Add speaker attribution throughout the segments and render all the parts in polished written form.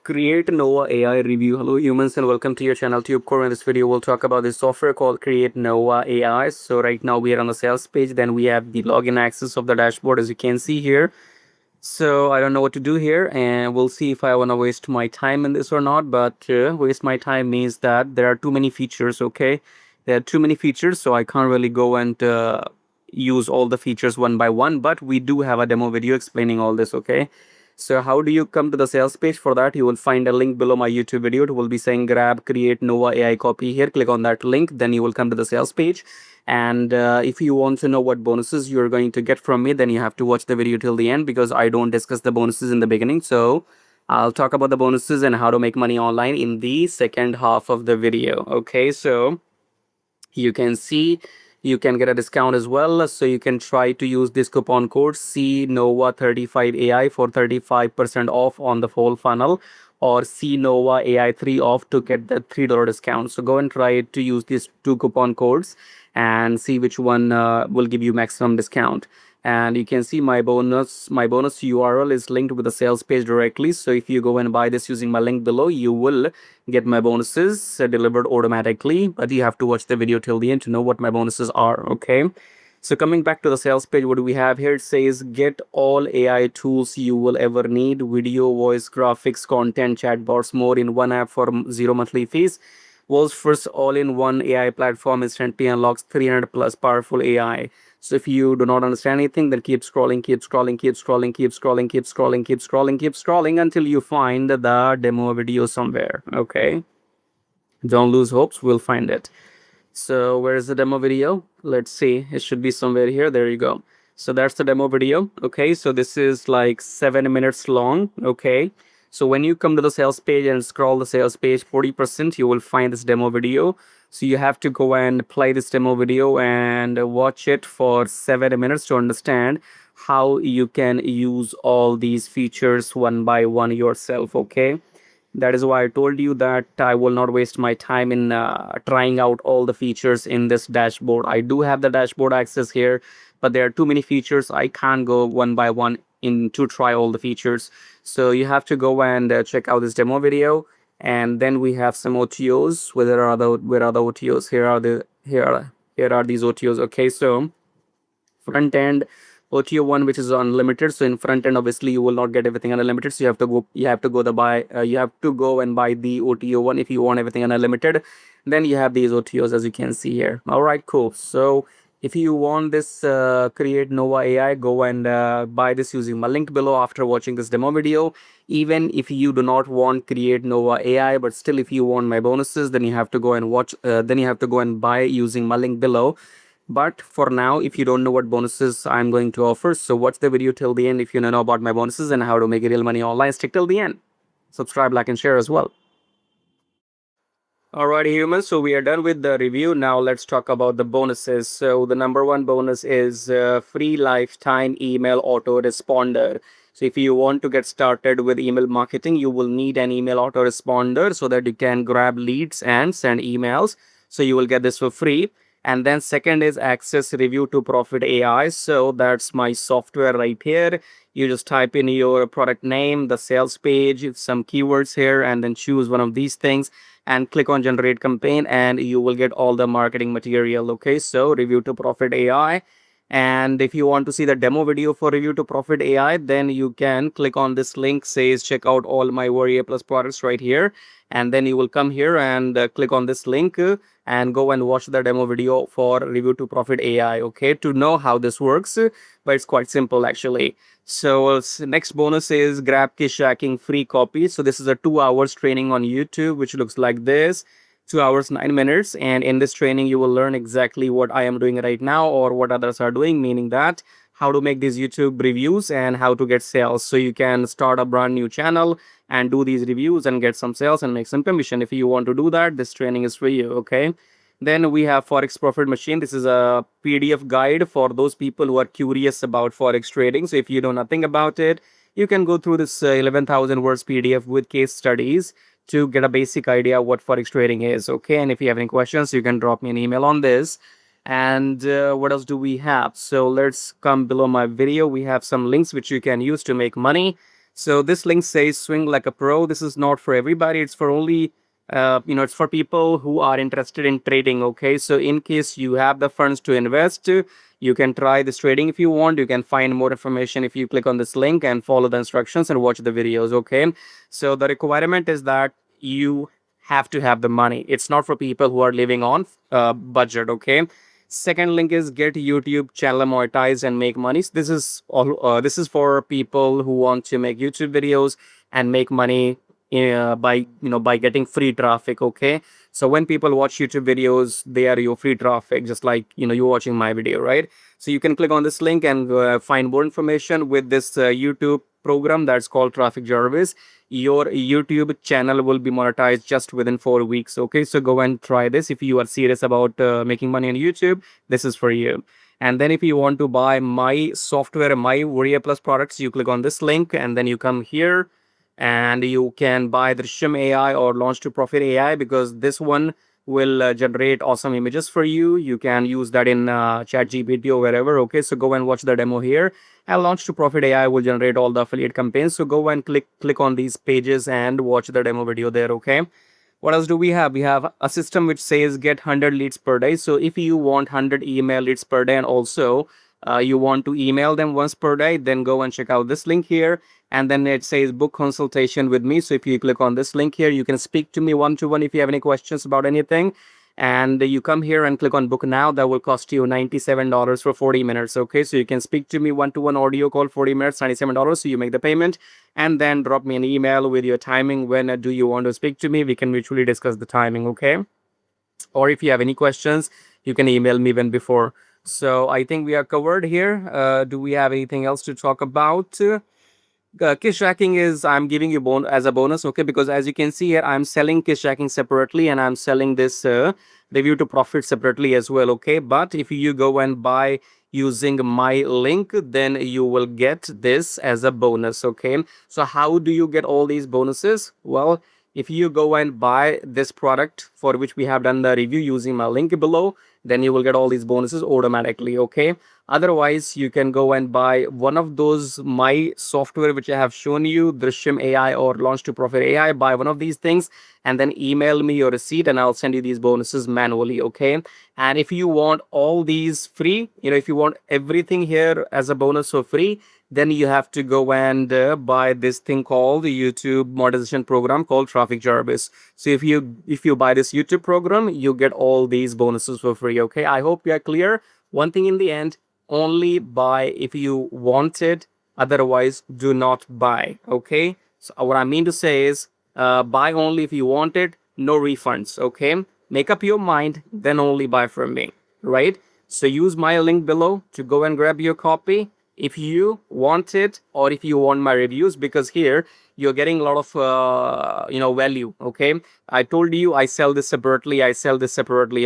Speaker 1: CreateNova AI review. Hello humans and welcome to your channel TubeCore. In this video we'll talk about this software called CreateNova AI. So right now we are on the sales page, then we have the login access of the dashboard as you can see here. So I don't know what to do here and we'll see if I want to waste my time in this or not, but waste my time means that there are too many features. Okay, there are too many features, so I can't really go and use all the features one by one, but we do have a demo video explaining all this. Okay, so how do you come to the sales page? For that you will find a link below my YouTube video. It will be saying grab CreateNova AI copy here. Click on that link, then you will come to the sales page. And if you want to know what bonuses you're going to get from me, then you have to watch the video till the end, because I don't discuss the bonuses in the beginning. So I'll talk about the bonuses and how to make money online in the second half of the video. Okay, so you can see you can get a discount as well, so you can try to use this coupon code CNOVA35 AI for 35% off on the whole funnel, or CNOVA AI 3 off to get the $3 discount. So go and try to use these two coupon codes and see which one will give you maximum discount. And you can see my bonus URL is linked with the sales page directly. So if you go and buy this using my link below, you will get my bonuses delivered automatically, but you have to watch the video till the end to know what my bonuses are. Okay, so coming back to the sales page, what do we have here? It says get all AI tools you will ever need: video, voice, graphics, content, chatbots, more in one app for zero monthly fees. World's first all-in-one AI platform instantly unlocks 300 plus powerful AI. So if you do not understand anything, then keep scrolling, keep scrolling, keep scrolling, keep scrolling, keep scrolling, keep scrolling, keep scrolling until you find the demo video somewhere. Okay, don't lose hopes, we'll find it. So where is the demo video? Let's see, it should be somewhere here. There you go. So that's the demo video. Okay, so this is like 7 minutes long. Okay, so when you come to the sales page and scroll the sales page 40%, you will find this demo video. So you have to go and play this demo video and watch it for 7 minutes to understand how you can use all these features one by one yourself. Okay, that is why I told you that I will not waste my time in trying out all the features in this dashboard. I do have the dashboard access here, but there are too many features. I can't go one by one in to try all the features. So you have to go and check out this demo video. And then we have some OTOs. Where are the OTOs? Here are these OTOs. Okay, so front end OTO 1, which is unlimited. So in front end, obviously you will not get everything unlimited, so you have to go and buy the OTO 1 if you want everything unlimited. Then you have these OTOs as you can see here. All right, cool. So if you want this CreateNova AI, go and buy this using my link below after watching this demo video. Even if you do not want CreateNova AI, but still if you want my bonuses, then you have to go and buy using my link below. But for now, if you don't know what bonuses I'm going to offer, so watch the video till the end if you know about my bonuses and how to make real money online. Stick till the end. Subscribe, like, and share as well. Alrighty humans, so we are done with the review. Now let's talk about the bonuses. So the number one bonus is free lifetime email autoresponder. So if you want to get started with email marketing, you will need an email autoresponder so that you can grab leads and send emails. So you will get this for free. And then second is access review to profit AI. So that's my software right here. You just type in your product name, the sales page, some keywords here, and then choose one of these things and click on generate campaign, and you will get all the marketing material. Okay, so review to profit AI. And if you want to see the demo video for review to profit AI, then you can click on this link, says check out all my Warrior Plus products right here. And then you will come here and click on this link and go and watch the demo video for review to profit AI. Okay, to know how this works, but it's quite simple actually. So next bonus is grab Kishacking free copy. So this is a 2 hours training on YouTube, which looks like this. 2 hours 9 minutes, and in this training you will learn exactly what I am doing right now or what others are doing, meaning that how to make these YouTube reviews and how to get sales. So you can start a brand new channel and do these reviews and get some sales and make some commission. If you want to do that, this training is for you. Okay, then we have Forex Profit Machine. This is a PDF guide for those people who are curious about Forex trading. So if you know nothing about it, you can go through this 11,000 words PDF with case studies to get a basic idea what Forex trading is. Okay, and if you have any questions, you can drop me an email on this. And what else do we have? So let's come below my video. We have some links which you can use to make money. So this link says swing like a pro. This is not for everybody. It's for only it's for people who are interested in trading. Okay, so in case you have the funds to invest, you can try this trading if you want. You can find more information if you click on this link and follow the instructions and watch the videos. Okay, so the requirement is that you have to have the money. It's not for people who are living on budget. Okay. Second link is get YouTube channel monetized and make money. So this is all. This is for people who want to make YouTube videos and make money by by getting free traffic. Okay, so when people watch YouTube videos, they are your free traffic, just like you're watching my video, right? So you can click on this link and find more information with this YouTube program that's called Traffic Jarvis. Your YouTube channel will be monetized just within 4 weeks. Okay, so go and try this if you are serious about making money on YouTube. This is for you. And then if you want to buy my software, my Warrior Plus products, you click on this link and then you come here and you can buy the Drishyam AI or Launch to Profit AI, because this one will generate awesome images for you. You can use that in ChatGPT or wherever. Okay, so go and watch the demo here. And Launch to Profit AI will generate all the affiliate campaigns. So go and click on these pages and watch the demo video there. Okay. What else do we have? We have a system which says get 100 leads per day. So if you want 100 email leads per day and also you want to email them once per day, then go and check out this link here. And then it says book consultation with me. So if you click on this link here, you can speak to me one-to-one if you have any questions about anything. And you come here and click on book now. That will cost you $97 for 40 minutes. Okay, so you can speak to me one-to-one audio call, 40 minutes, $97. So you make the payment and then drop me an email with your timing. When do you want to speak to me? We can mutually discuss the timing. Okay, or if you have any questions, you can email me when before. So I think we are covered here. Do we have anything else to talk about? Kiss tracking is I'm giving you as a bonus. Okay, because as you can see here, I'm selling kiss tracking separately and I'm selling this review to profit separately as well. Okay, but if you go and buy using my link, then you will get this as a bonus. Okay, so how do you get all these bonuses? Well, if you go and buy this product for which we have done the review using my link below, then you will get all these bonuses automatically. Okay, otherwise you can go and buy one of those my software which I have shown you, Drishyam AI or Launch to Profit AI. Buy one of these things and then email me your receipt and I'll send you these bonuses manually. Okay, and if you want all these free, if you want everything here as a bonus for free, then you have to go and buy this thing called the YouTube monetization program called Traffic Jarvis. So if you buy this YouTube program, you get all these bonuses for free. Okay, I hope you are clear. One thing in the end, only buy if you want it, otherwise do not buy. Okay, so what I mean to say is buy only if you want it, no refunds. Okay, make up your mind, then only buy from me, right? So use my link below to go and grab your copy if you want it, or if you want my reviews, because here you're getting a lot of value. Okay, I told you I sell this separately.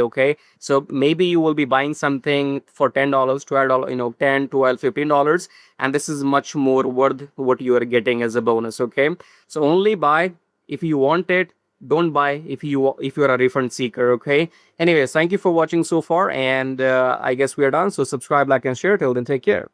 Speaker 1: Okay, so maybe you will be buying something for $10, $12, 10, 12, $15, and this is much more worth what you are getting as a bonus. Okay, so only buy if you want it, don't buy if you're a refund seeker. Okay, anyways, thank you for watching so far, and I guess we are done. So subscribe, like, and share. Till then, take care.